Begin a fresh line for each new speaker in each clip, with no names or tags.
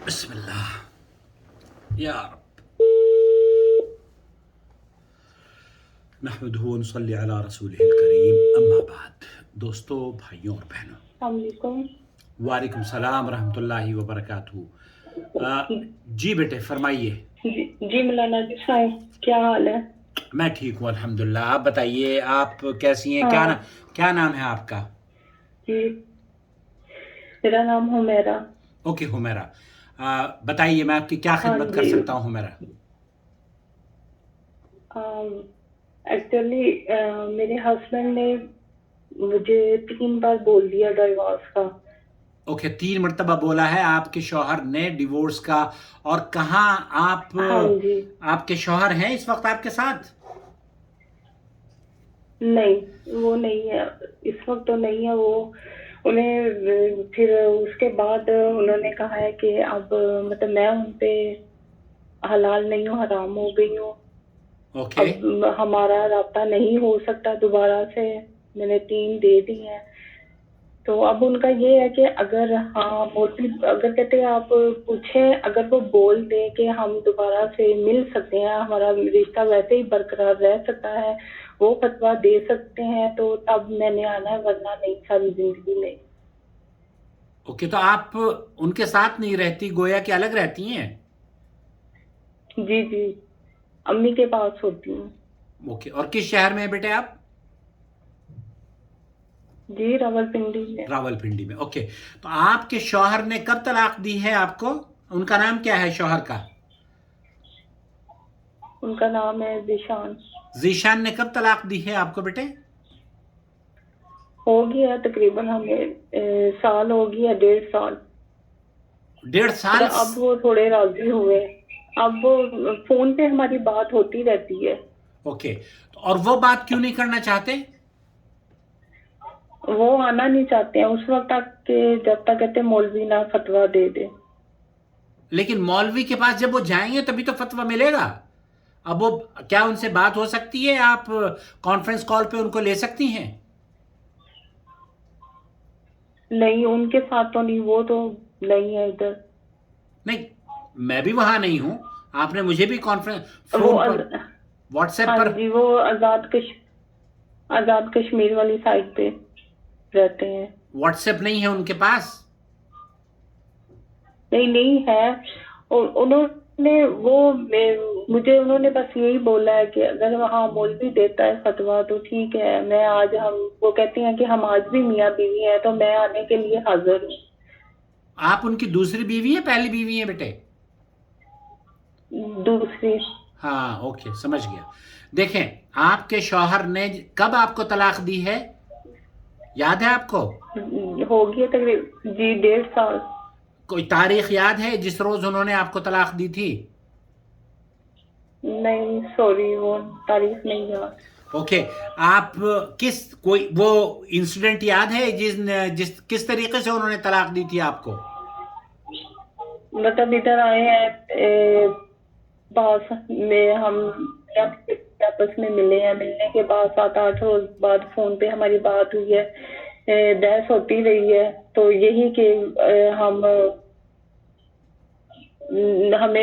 بسم اللہ یا رب نحمدہ ونصلی علی رسولہ الکریم اما بعد. دوستو، بھائیوں اور بہنوں،
السلام علیکم.
وعلیکم السلام ورحمۃ اللہ وبرکاتہ. جی بیٹے فرمائیے.
جی مولانا جی صاحب کیا حال ہے؟
میں ٹھیک ہوں الحمدللہ. آپ بتائیے، آپ کیسی ہیں؟
ہاں
کیا نام ہے آپ کا؟
جی میرا نام حمیرہ.
اوکے حمیرہ. بتائیے میں آپ کی کیا
ہاں
خدمت کر
جی
سکتا ہوں حمیرہ؟
ایکچولی میرے ہسبینڈ نے مجھے 3 بار بول دیا ڈائیورس کا.
اوکے، 3 مرتبہ بولا ہے آپ کے شوہر نے ڈیورس کا. اور کہاں
ہاں جی
آپ کے شوہر ہیں اس وقت آپ کے ساتھ؟
نہیں وہ نہیں ہے اس وقت تو نہیں ہے. وہ انہیں پھر اس کے بعد انہوں نے کہا ہے کہ اب مطلب میں ان پہ حلال نہیں ہوں، حرام ہو گئی ہوں.
اوکے.
اب ہمارا رابطہ نہیں ہو سکتا دوبارہ سے. میں نے 3 دے دی ہیں. تو اب ان کا یہ ہے کہ اگر اگر کہتے ہیں آپ پوچھیں، اگر وہ بول دیں کہ ہم دوبارہ سے مل سکتے ہیں، ہمارا رشتہ ویسے ہی برقرار رہ سکتا ہے، وہ فتویٰ دے سکتے ہیں تو تب میں نے آنا ہے، ورنہ نہیں ساری زندگی میں.
اوکے، تو آپ ان کے ساتھ نہیں رہتی، گویا کہ الگ رہتی ہیں؟
جی جی امی کے پاس ہوتی ہوں.
اوکے، اور کس شہر میں ہیں بیٹے آپ؟
جی راولپنڈی میں.
راول پنڈی میں. اوکے، تو آپ کے شوہر نے کب طلاق دی ہے آپ کو؟ ان کا نام کیا ہے شوہر کا؟
ان کا نام ہے ذیشان.
ذیشان نے کب طلاق دی ہے آپ کو بیٹے؟
ہو گیا تقریباً ہمیں سال ہو گیا، 1.5 سال.
1.5 سال؟
اب وہ تھوڑے راضی ہوئے. اب وہ فون پہ ہماری بات ہوتی رہتی ہے.
اوکے، اور وہ بات کیوں نہیں کرنا چاہتے؟
وہ آنا نہیں چاہتے ہیں اس وقت تک کہ جب تک کہتے مولوی نہ فتویٰ دے دے.
لیکن مولوی کے پاس جب وہ جائیں گے تبھی تو فتویٰ ملے گا. اب وہ کیا ان سے بات ہو سکتی ہے؟ آپ کانفرنس کال پہ ان کو لے سکتی ہیں؟
نہیں ان کے ساتھ تو نہیں، وہ تو نہیں ہے ادھر.
نہیں، میں بھی وہاں نہیں ہوں. آپ نے مجھے بھی کانفرنس
وہ
فون پر، واٹس ایپ
ہاں
پر.
جی وہ آزاد کشمیر والی سائڈ پہ رہتے ہیں.
واٹس ایپ نہیں ہے ان کے پاس؟
نہیں ہے. انہوں نے انہوں نے بس یہی بولا ہے کہ اگر وہاں مولوی دیتا ہے فتویٰ تو ٹھیک ہے. وہ کہتے ہیں کہ ہم آج بھی میاں بیوی ہیں تو میں آنے کے لیے حاضر ہوں.
آپ ان کی دوسری بیوی ہے پہلی بیوی ہے بیٹے؟
دوسری.
ہاں اوکے، سمجھ گیا. دیکھیں، آپ کے شوہر نے کب آپ کو طلاق دی ہے یاد ہے آپ کو؟
ہوگی تقریباً جی 1.5 سال.
کوئی تاریخ یاد ہے جس روز انہوں نے آپ کو طلاق دی تھی؟
نہیں سوری وہ تاریخ نہیں یاد.
اوکے، آپ وہ انسیڈنٹ یاد ہے کس طریقے سے انہوں نے طلاق دی تھی آپ کو؟
مطلب ادھر آئے ہیں پاس میں، ہم آپس میں ملے ہیں. ملنے کے بعد 7-8 روز بعد فون پہ ہماری بات ہوئی ہے. بحث ہوتی رہی ہے تو یہی کہ ہمیں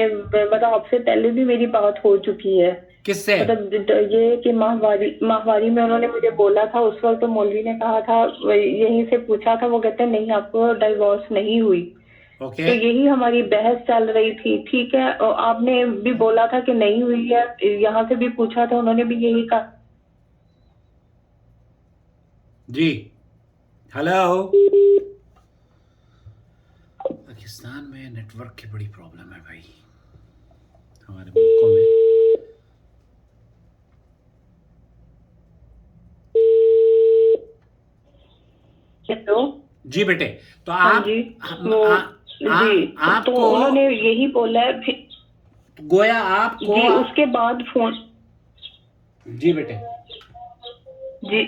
مطلب آپ سے پہلے بھی میری بات ہو چکی ہے.
کس سے؟
مطلب یہ کہ ماہواری میں انہوں نے مجھے بولا تھا. اس وقت مولوی نے کہا تھا، یہیں سے پوچھا تھا، وہ کہتے ہیں نہیں آپ کو ڈائیورس نہیں ہوئی.
اوکے.
تو یہی ہماری بحث چل رہی تھی. ٹھیک ہے، اور آپ نے بھی بولا تھا کہ نہیں ہوئی ہے. یہاں سے بھی پوچھا تھا، انہوں نے بھی یہی کہا.
جی ہلو. پاکستان میں نیٹ ورک کی بڑی پرابلم ہے بھائی، ہمارے ملکوں میں.
ہیلو.
جی بیٹے، تو
ہاں
آپ
جی جی
آپ
تو
کو
انہوں نے یہی بولا ہے.
گویا آپ کو.
جی اس کے بعد فون.
جی بیٹے.
جی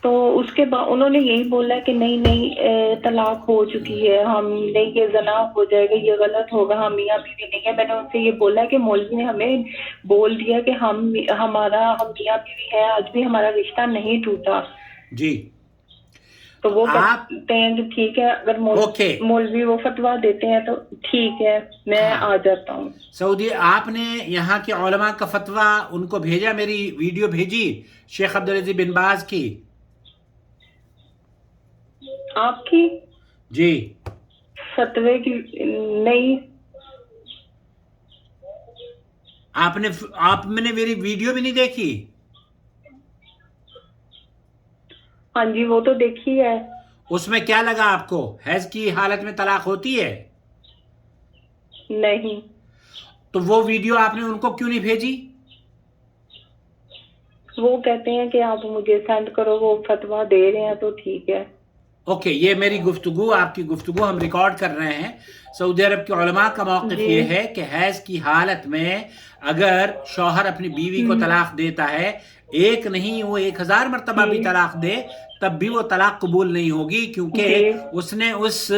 تو اس کے بعد انہوں نے یہی بولا کہ نہیں طلاق ہو چکی ہے، ہم نہیں، یہ زنا ہو جائے گا، یہ غلط ہوگا، ہم میاں بیوی نہیں ہے. میں نے ان سے یہ بولا کہ مولوی نے ہمیں بول دیا کہ ہم میاں بیوی ہیں، آج بھی ہمارا رشتہ نہیں ٹوٹا.
جی
تو وہ
آپ
کہتے ہیں کہ ٹھیک ہے، اگر
اوکے
مولوی وہ فتویٰ دیتے ہیں تو ٹھیک ہے، میں
ہاں
آ جاتا ہوں.
سعودی آپ نے یہاں کے علماء کا فتویٰ ان کو بھیجا، میری ویڈیو بھیجی شیخ عبدالعزیز بن باز کی؟
آپ کی
جی
فتوے کی نہیں.
آپ نے میری ویڈیو بھی نہیں دیکھی؟
ہاں جی وہ تو دیکھی ہے.
اس میں کیا لگا آپ کو؟ حیض کی حالت میں طلاق ہوتی ہے؟
نہیں.
تو وہ ویڈیو آپ نے ان کو کیوں نہیں بھیجی؟
وہ کہتے ہیں کہ آپ مجھے سینڈ کرو، وہ فتویٰ دے رہے ہیں تو ٹھیک ہے.
اوکے، یہ میری گفتگو، آپ کی گفتگو ہم ریکارڈ کر رہے ہیں. سعودی عرب کے علماء کا موقف
جی.
یہ ہے کہ حیض کی حالت میں اگر شوہر اپنی بیوی کو طلاق دیتا ہے، ایک نہیں وہ 1000 مرتبہ بھی
جی
طلاق دے، تب بھی وہ طلاق قبول نہیں ہوگی، کیونکہ
جی
اس نے اس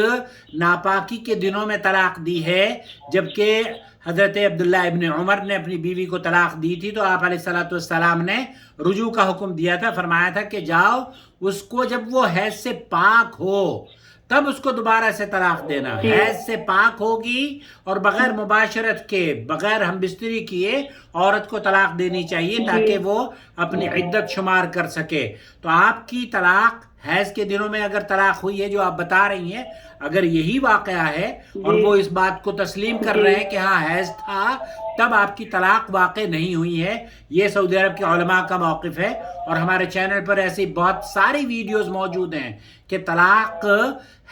ناپاکی کے دنوں میں طلاق دی ہے جبکہ حضرت عبداللہ ابن عمر نے اپنی بیوی کو طلاق دی تھی تو آپ علیہ الصلوۃ والسلام نے رجوع کا حکم دیا تھا، فرمایا تھا کہ جاؤ اس کو جب وہ حیض سے پاک ہو تب اس کو دوبارہ سے طلاق دینا.
جی
حیض سے پاک ہوگی اور بغیر مباشرت کے، بغیر ہم بستری کیے عورت کو طلاق دینی چاہیے
جی
تاکہ وہ اپنی عدت شمار کر سکے. تو آپ کی طلاق حیض کے دنوں میں اگر طلاق ہوئی ہے جو آپ بتا رہی ہیں، اگر یہی واقعہ ہے اور
جی
وہ اس بات کو تسلیم کر
جی
رہے ہیں کہ ہاں حیض تھا، تب آپ کی طلاق واقع نہیں ہوئی ہے. یہ سعودی عرب کے علماء کا موقف ہے، اور ہمارے چینل پر ایسی بہت ساری ویڈیوز موجود ہیں کہ طلاق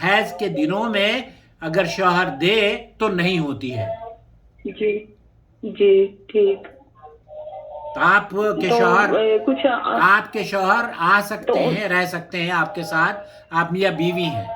حیض کے دنوں میں اگر شوہر دے تو نہیں ہوتی ہے.
جی جی ٹھیک.
تو آپ کے
تو
شوہر
کچھ
آپ کے شوہر آ
تو
سکتے ہیں، رہ سکتے ہیں آپ کے ساتھ، آپ میاں بیوی ہیں.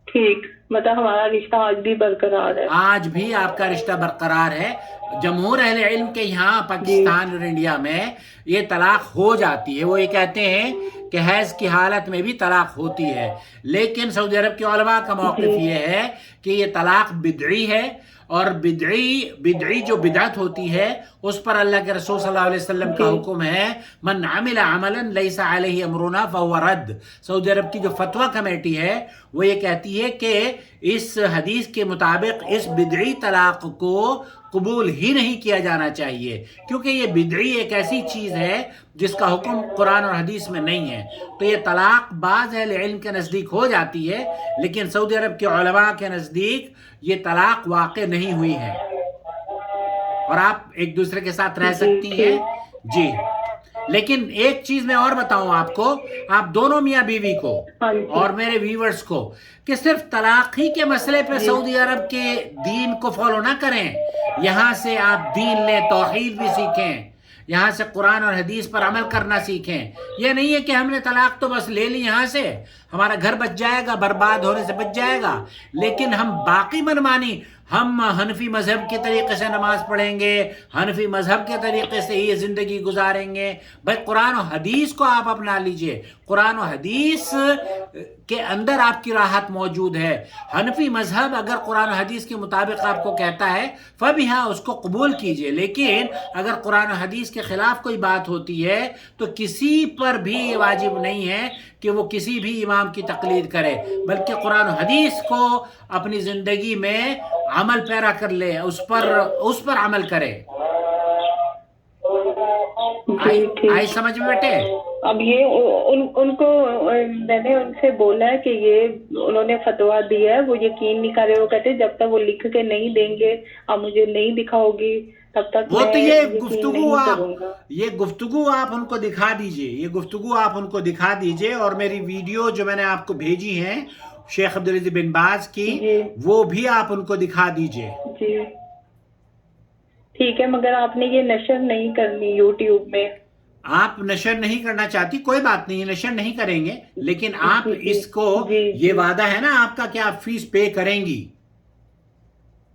ٹھیک، مطلب ہمارا رشتہ آج بھی برقرار ہے.
آج بھی آپ کا رشتہ برقرار ہے. جمہور اہل علم کے یہاں
جی
پاکستان اور انڈیا میں یہ طلاق ہو جاتی ہے. وہ یہ کہتے ہیں کہ حیض کی حالت میں بھی طلاق ہوتی ہے، لیکن سعودی عرب کے علماء کا
جی
موقف یہ ہے کہ یہ طلاق بدعی ہے، اور بدعی جو بدعت ہوتی ہے اس پر اللہ کے رسول صلی اللہ علیہ وسلم کا
جی
حکم ہے من عمل عملا لیس علیہ امرنا فهو رد. سعودی عرب کی جو فتویٰ کمیٹی ہے وہ یہ کہتی ہے کہ اس حدیث کے مطابق اس بدعی طلاق کو قبول ہی نہیں کیا جانا چاہیے، کیونکہ یہ بدعی ایک ایسی چیز ہے جس کا حکم قرآن اور حدیث میں نہیں ہے. تو یہ طلاق بعض اہل علم کے نزدیک ہو جاتی ہے، لیکن سعودی عرب کے علماء کے نزدیک یہ طلاق واقع نہیں ہوئی ہے، اور آپ ایک دوسرے کے ساتھ رہ
جی
سکتی ہیں.
ٹھیک.
جی، لیکن ایک چیز میں اور بتاؤں آپ کو، آپ دونوں میاں بیوی کو
ہاں جی
اور میرے ویورز کو، کہ صرف طلاق ہی کے مسئلے پہ
جی
سعودی عرب کے دین کو فالو نہ کریں. یہاں سے آپ دین لیں، توحید بھی سیکھیں، یہاں سے قرآن اور حدیث پر عمل کرنا سیکھیں. یہ نہیں ہے کہ ہم نے طلاق تو بس لے لی، یہاں سے ہمارا گھر بچ جائے گا، برباد ہونے سے بچ جائے گا، لیکن ہم باقی منمانی، ہم حنفی مذہب کے طریقے سے نماز پڑھیں گے، حنفی مذہب کے طریقے سے ہی زندگی گزاریں گے. بھائی قرآن و حدیث کو آپ اپنا لیجئے، قرآن و حدیث کے اندر آپ کی راحت موجود ہے. حنفی مذہب اگر قرآن و حدیث کے مطابق آپ کو کہتا ہے فبہا، اس کو قبول کیجئے، لیکن اگر قرآن و حدیث کے خلاف کوئی بات ہوتی ہے تو کسی پر بھی یہ واجب نہیں ہے کہ وہ کسی بھی امام کی تقلید کرے، بلکہ قرآن و حدیث کو اپنی زندگی میں عمل پیرا کر لے، اس پر عمل کرے.
جی ٹھیک.
آئی سمجھ میں بیٹے؟
اب یہ ان کو میں نے ان سے بولا ہے کہ یہ انہوں نے فتویٰ دیا ہے، وہ یقین نہیں کر رہے. وہ کہتے جب تک وہ لکھ کے نہیں دیں گے، آپ مجھے نہیں دکھاؤ گی، تب تک
وہ
میں
تو یہ
یقین نہیں کروں گا.
گفتگو آپ ان کو دکھا دیجئے، یہ گفتگو آپ ان کو دکھا دیجئے، اور میری ویڈیو جو میں نے آپ کو بھیجی ہیں شیخ عبدالعزیز بن باز کی،
جی
وہ بھی آپ ان کو دکھا دیجئے.
جی ٹھیک ہے، مگر آپ نے یہ نشر نہیں کرنی یوٹیوب میں.
آپ نشر نہیں کرنا چاہتی، کوئی بات نہیں، نشر نہیں کریں گے، لیکن آپ
جی جی
اس کو،
جی
یہ
جی
وعدہ ہے نا آپ کا کہ آپ فیس پے کریں گی.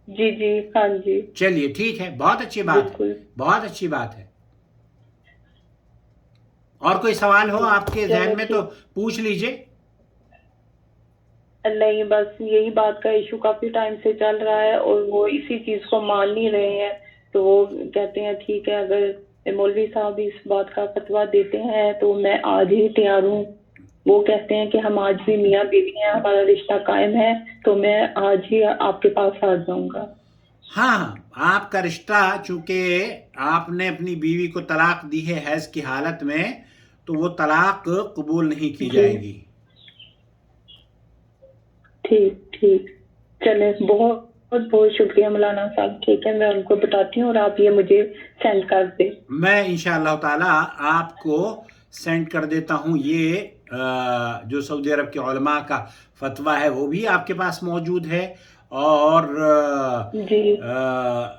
جی جی ہاں جی
چلیے ٹھیک ہے، بہت اچھی بات ہے،
بالکل.
بہت اچھی بات ہے. اور کوئی سوال ہو آپ کے
چلو
ذہن میں تو
ٹھیک.
پوچھ لیجئے.
نہیں، بس یہی بات کا ایشو کافی ٹائم سے چل رہا ہے اور وہ اسی چیز کو مان نہیں رہے ہیں، تو وہ کہتے ہیں ٹھیک ہے اگر مولوی صاحب اس بات کا فتویٰ دیتے ہیں تو میں آج ہی تیار ہوں. وہ کہتے ہیں کہ ہم آج بھی میاں بیوی ہیں, ہمارا رشتہ قائم ہے, تو میں آج ہی آپ کے پاس آ جاؤں گا.
ہاں آپ کا رشتہ چونکہ آپ نے اپنی بیوی کو طلاق دی ہے حیض کی حالت میں, تو وہ طلاق قبول نہیں کی
جی
جائے گی.
ٹھیک چلے, بہت بہت شکریہ مولانا صاحب. ٹھیک ہے, میں ان کو بتاتی ہوں اور آپ یہ مجھے سینڈ کر دیں.
میں انشاءاللہ تعالی آپ کو سینڈ کر دیتا ہوں. یہ جو سعودی عرب کے علماء کا فتویٰ ہے وہ بھی آپ کے پاس موجود ہے, اور
جی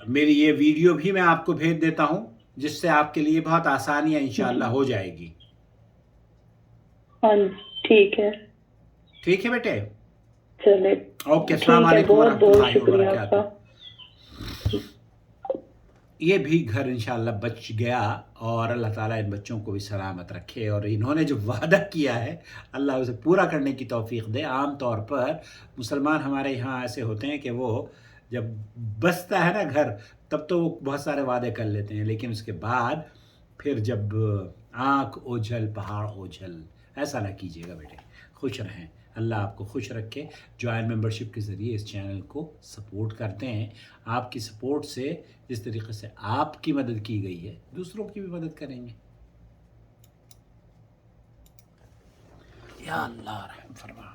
میری یہ ویڈیو بھی میں آپ کو بھیج دیتا ہوں, جس سے آپ کے لیے بہت آسانیاں انشاءاللہ ہو جائے گی.
ہاں ٹھیک ہے.
ٹھیک ہے بیٹے,
چلے
اوکے, السلام
ٹھیک ہے,
علیکم
بہت
ورحمۃ
بہت
اللہ
شکریہ آپ
وبرکاتہ.
کا.
یہ بھی گھر انشاءاللہ بچ گیا, اور اللہ تعالیٰ ان بچوں کو بھی سلامت رکھے, اور انہوں نے جو وعدہ کیا ہے اللہ اسے پورا کرنے کی توفیق دے. عام طور پر مسلمان ہمارے یہاں ایسے ہوتے ہیں کہ وہ جب بستا ہے نا گھر, تب تو وہ بہت سارے وعدے کر لیتے ہیں, لیکن اس کے بعد پھر جب آنکھ اوجھل پہاڑ اوجھل, ایسا نہ کیجیے گا بیٹے. خوش رہیں, اللہ آپ کو خوش رکھے. جوائن ممبرشپ کے ذریعے اس چینل کو سپورٹ کرتے ہیں. آپ کی سپورٹ سے جس طریقے سے آپ کی مدد کی گئی ہے, دوسروں کی بھی مدد کریں گے. یا اللہ رحم فرما.